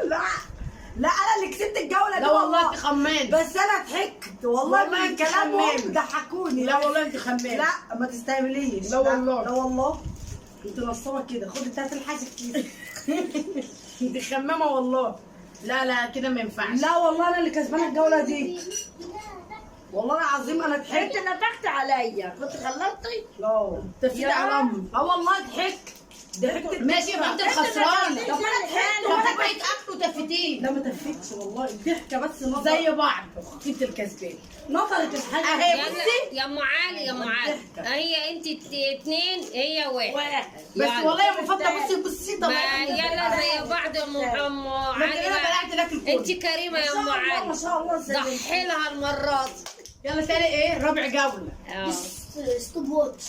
لا لا انا اللي كسبت الجوله دي. لا والله انت خمنت. بس انا ضحكت والله من انت كلامهم خمنت. ضحكوني. لا والله انت خمنت. لا ما تستهبليش. لا والله. لا والله انت نصابه كده. خد انت هات الحاجه كتير. انت خمامه والله. لا لا كده ما ينفعش. لا والله انا اللي كسبانه الجوله دي. والله العظيم انا ضحكت. انت نفخت عليا، كنت خلصتي؟ لا تفيد على امي. اه والله ضحكت. ضحكت. ماشي يبقى انت الخسرانه. طب انا ضحكت. طب تاكلي اكل وتفتين. لا ما تفتش والله الضحكه بس نطرت. زي بعض. انت الكسبان. نطرت الحاجه. اهي يلا بصي. يا ام علي يا ام علي، هي انت اتنين هي واحد. بس يلا. والله يا مفضله بصي بصي ما يلا زي بعض يا ام ما انت علي كده بقى. بلعت لك الكل. انت كريمه يا ام ما علي، شاء الله ضحي لها المرات. يلا تاني ايه رابع جوله. اه. ستوب واتش.